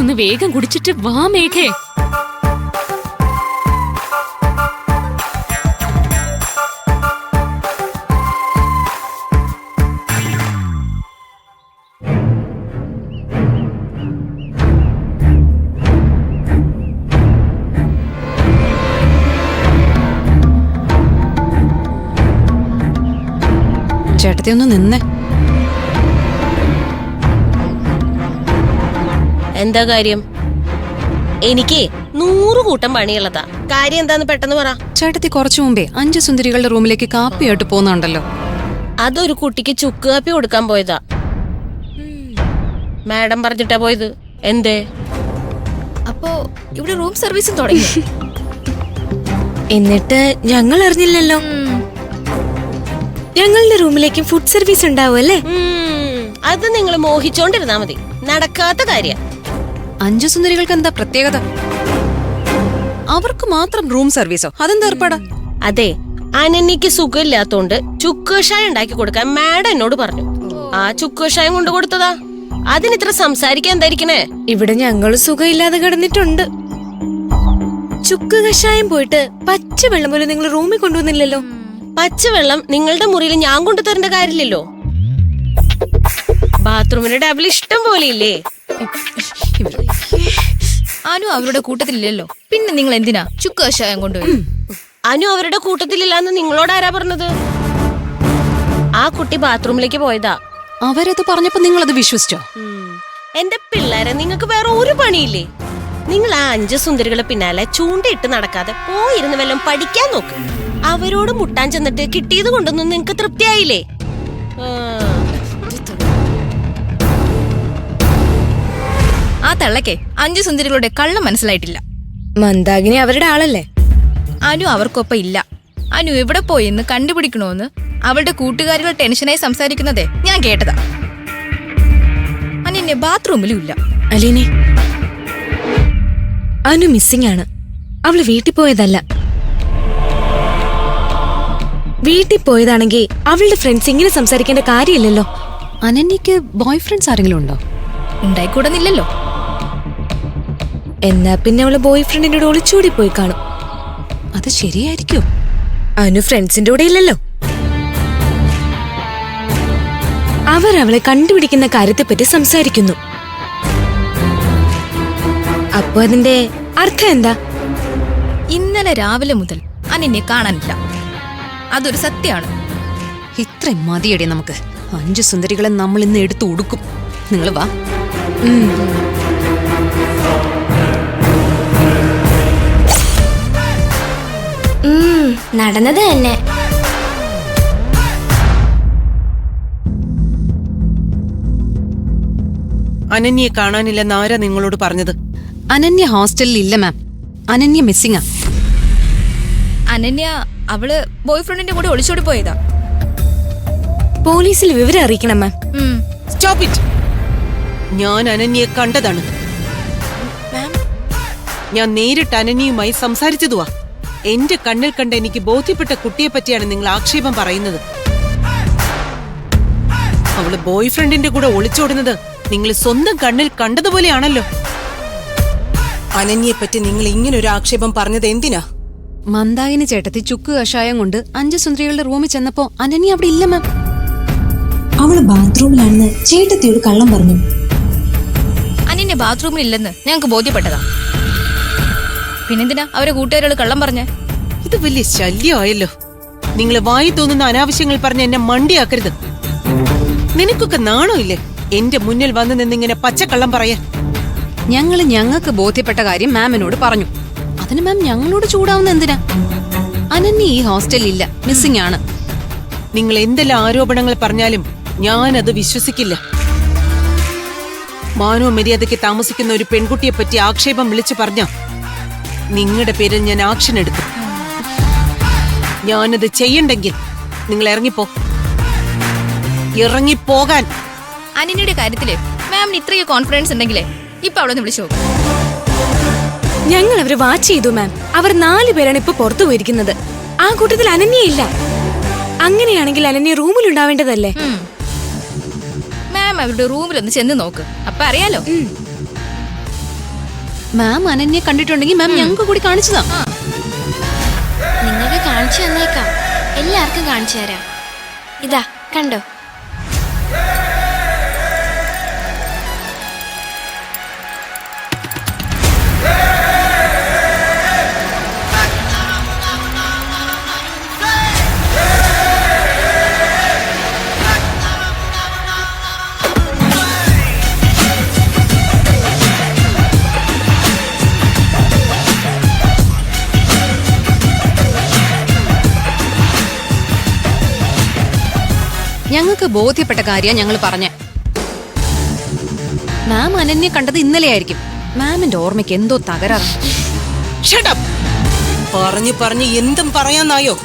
ഒന്ന് വേഗം കുടിച്ചിട്ട് വാ മേഘേ. ചേട്ടത്തി ഒന്ന് നിന്നേ. എന്താ കാര്യം? എനിക്ക് 100 കൂട്ടം പണിയുള്ളതാ. കാര്യം എന്താന്ന് പെട്ടെന്ന് പറ. ചേട്ടത്തി കുറച്ചു മുമ്പേ 5 സുന്ദരികളുടെ റൂമിലേക്ക് കാപ്പിയായിട്ട് പോന്നുണ്ടല്ലോ. അതൊരു കുട്ടിക്ക് ചുക്ക് കാപ്പി കൊടുക്കാൻ പോയതാ. മാഡം പറഞ്ഞിട്ടാ പോയത്. എന്തേ? അപ്പോ ഇവിടെ റൂം സർവീസും തുടങ്ങി. എന്നിട്ട് ഞങ്ങൾ അറിഞ്ഞില്ലല്ലോ. ഞങ്ങളുടെ റൂമിലേക്കും ഫുഡ് സർവീസ് ഉണ്ടാവും അല്ലേ? അത് നിങ്ങൾ മോഹിച്ചോണ്ടിരുന്നാ മതി. നടക്കാത്ത കാര്യ. 5 സുന്ദരികൾക്ക് എന്താ പ്രത്യേകത? അവർക്ക് മാത്രം റൂം സർവീസോ? അതെന്താ ഏർപ്പാടാ? അതെ, അനന്യക്ക് സുഖമില്ലാത്തോണ്ട് ചുക്ക് കഷായം ഉണ്ടാക്കി കൊടുക്കാൻ മാഡം എന്നോട് പറഞ്ഞു. ആ ചുക്ക് കഷായം കൊണ്ടു കൊടുത്തതാ. അതിനിത്ര സംസാരിക്കാൻ എന്തായിരിക്കണേ? ഇവിടെ ഞങ്ങൾ സുഖമില്ലാതെ കിടന്നിട്ടുണ്ട്. ചുക്ക് കഷായം പോയിട്ട് പച്ചവെള്ളം പോലും നിങ്ങൾ റൂമിൽ കൊണ്ടുവന്നില്ലല്ലോ. പച്ചവെള്ളം നിങ്ങളുടെ മുറിയിൽ ഞാൻ കൊണ്ടു തരേണ്ട കാര്യമില്ലല്ലോ. ബാത്റൂമിന്റെ ടേബിൾ ഇഷ്ടം പോലെ ഇല്ലേ? അനു അവരുടെ കൂട്ടത്തിലില്ലല്ലോ, പിന്നെ നിങ്ങൾ എന്തിനാ ചുക്ക് കഷായം കൊണ്ടുപോയി? അനു അവരുടെ കൂട്ടത്തിലില്ലാന്ന് നിങ്ങളോട് ആരാ പറഞ്ഞത്? ആ കുട്ടി ബാത്റൂമിലേക്ക് പോയതാ. അവരത് പറഞ്ഞപ്പോ നിങ്ങൾ അത് വിശ്വസിച്ചോ? എന്റെ പിള്ളേരെ, നിങ്ങൾക്ക് വേറെ ഒരു പണിയില്ലേ? നിങ്ങൾ ആ 5 സുന്ദരികളെ പിന്നാലെ ചൂണ്ടയിട്ട് നടക്കാതെ പോയിരുന്ന് വല്ലതും പഠിക്കാൻ നോക്ക്. അവരോട് മുട്ടാൻ ചെന്നിട്ട് കിട്ടിയത് കൊണ്ടൊന്നും നിങ്ങക്ക് തൃപ്തിയായില്ലേ? ആ തള്ളക്കെ 5 സുന്ദരികളുടെ കള്ളം മനസ്സിലായിട്ടില്ല. മന്ദാകിനി അവരുടെ ആളല്ലേ? അനു അവർക്കൊപ്പം ഇല്ല. അനു എവിടെ പോയെന്ന് കണ്ടുപിടിക്കണോന്ന് അവളുടെ കൂട്ടുകാരികൾ ടെൻഷനായി സംസാരിക്കുന്നതേ ഞാൻ കേട്ടതാ. അനന്യ ബാത്റൂമിലും ഇല്ല. അലീനെ, അനു മിസ്സിംഗ് ആണ്. അവള് വീട്ടിൽ പോയതല്ല. വീട്ടിൽ പോയതാണെങ്കിൽ അവളുടെ ഫ്രണ്ട്സ് ഇങ്ങനെ സംസാരിക്കേണ്ട കാര്യമില്ലല്ലോ. അനന്യക്ക് ബോയ് ഫ്രണ്ട്സ് ആരെങ്കിലും ഉണ്ടോ? ഉണ്ടായിക്കൂടുന്നില്ലല്ലോ. എന്നാ പിന്നെ അവള് ബോയ് ഫ്രണ്ടിനോട് ഒളിച്ചോടി പോയി കാണും. അത് ശരിയായിരിക്കോ? അനു ഫ്രണ്ട്സിന്റെ കൂടെ ഇല്ലല്ലോ. അവരവളെ കണ്ടുപിടിക്കുന്ന കാര്യത്തെപ്പറ്റി സംസാരിക്കുന്നു. അപ്പൊ അതിന്റെ അർത്ഥം എന്താ? ഇന്നലെ രാവിലെ മുതൽ അനന്യെ കാണാനില്ല. അതൊരു സത്യമാണ്. ഇത്രയും മതിയടി നമുക്ക്. 5 സുന്ദരികളെ നമ്മൾ ഇന്ന് എടുത്തു കൊടുക്കും. നിങ്ങൾ വാ. നടന്നത് തന്നെ. അനന്യയെ കാണാനില്ലെന്ന് ആരാ നിങ്ങളോട് പറഞ്ഞത്? അനന്യ ഹോസ്റ്റലിൽ ഇല്ല മാം. അനന്യ മിസ്സിംഗാ. അനന്യ അവള് ബോയ് ഫ്രണ്ടിന്റെ കൂടെ ഒളിച്ചോടി പോയതാ. പോലീസിൽ വിവരം അറിയിക്കണം മാം. Stop it. ഞാൻ അനന്യയെ കണ്ടതാണ്. ഞാൻ നേരിട്ട് അനന്യയുമായി സംസാരിച്ചതുവാ. എന്റെ കണ്ണിൽ കണ്ട എനിക്ക് ബോധ്യപ്പെട്ട കുട്ടിയെ പറ്റിയാണ് നിങ്ങൾ ആക്ഷേപം പറയുന്നത്. അവള് ബോയ് ഫ്രണ്ടിന്റെ കൂടെ ഒളിച്ചോടുന്നത് നിങ്ങൾ സ്വന്തം കണ്ണിൽ കണ്ടതുപോലെയാണല്ലോ. അനന്യയെ പറ്റി നിങ്ങൾ ഇങ്ങനെ ഒരു ആക്ഷേപം പറഞ്ഞത് എന്തിനാ? മന്ദാകിനി ചേട്ടത്തി ചുക്ക് കഷായം കൊണ്ട് 5 സുന്ദരികളുടെ റൂമിൽ ചെന്നപ്പോ അനന്യ അവിടെ ഇല്ല മാം. അവള് ബാത്റൂമിലാണെന്ന് ചേട്ടത്തിയോട് കള്ളം പറഞ്ഞു. അനന്യ ബാത്റൂമിൽ ഇല്ലെന്ന് ഞങ്ങൾക്ക് ബോധ്യപ്പെട്ടതാ. പിന്നെന്തിനാ അവരെ കൂട്ടുകാരികൾ കള്ളം പറഞ്ഞേ? ഇത് വലിയ ശല്യമായല്ലോ. നിങ്ങൾ വായി തോന്നുന്ന അനാവശ്യങ്ങൾ പറഞ്ഞ് എന്നെ മണ്ടിയാക്കരുത്. നിനക്കൊക്കെ നാണോ ഇല്ലേ എന്റെ മുന്നിൽ വന്നു നിന്നിങ്ങനെ പച്ചക്കള്ളം പറയാൻ? ഞങ്ങൾക്ക് ബോധ്യപ്പെട്ട കാര്യം മാമിനോട് പറഞ്ഞു. അതിന് മാം ഞങ്ങളോട് ചൂടാവുന്ന എന്തിനാ? അനന്യ ഈ ഹോസ്റ്റലിൽ ഇല്ല, മിസ്സിംഗ് ആണ്. നിങ്ങൾ എന്തെല്ലാം ആരോപണങ്ങൾ പറഞ്ഞാലും ഞാനത് വിശ്വസിക്കില്ല. മാനവ മര്യാദയ്ക്ക് താമസിക്കുന്ന ഒരു പെൺകുട്ടിയെ പറ്റി ആക്ഷേപം വിളിച്ചു പറഞ്ഞ നിങ്ങളുടെ പേരിൽ ഞാൻ ആക്ഷൻ എടുക്കും. ഞാനത് ചെയ്യണ്ടെങ്കിൽ നിങ്ങൾ ഇറങ്ങിപ്പോകാൻ. അനന്യയുടെ കാര്യത്തില് മാമിന് ഇത്രയും കോൺഫിഡൻസ് ഉണ്ടെങ്കിലേ ഇപ്പൊ അവളെ വിളിച്ചു നോക്കും. ഞങ്ങൾ അവരെ വാച്ച് ചെയ്തു മാം. അവർ 4 പേരാണ് ഇപ്പൊ പുറത്തു പോയിരിക്കുന്നത്. ആ കൂട്ടത്തിൽ അനന്യയില്ല. അങ്ങനെയാണെങ്കിൽ അനന്യ റൂമിൽ ഉണ്ടാവേണ്ടതല്ലേ? മാം അവരുടെ റൂമിലൊന്ന് ചെന്ന് നോക്ക്, അപ്പൊ അറിയാലോ. മാം അനന്യെ കണ്ടിട്ടുണ്ടെങ്കിൽ മാം ഞങ്ങൾക്ക് കൂടി കാണിച്ചതാ. നിങ്ങൾക്ക് കാണിച്ചു തന്നേക്കാം, എല്ലാവർക്കും കാണിച്ചു തരാം. ഇതാ കണ്ടോ. ഞങ്ങൾക്ക് ബോധ്യപ്പെട്ട കാര്യം ഞങ്ങൾ പറഞ്ഞ. മാം അനന്യെ കണ്ടത് ഇന്നലെയായിരിക്കും. മാമിന്റെ ഓർമ്മയ്ക്ക് എന്തോ തകരാറ്. പറഞ്ഞു പറഞ്ഞ് എന്തും പറയാന്നായോ?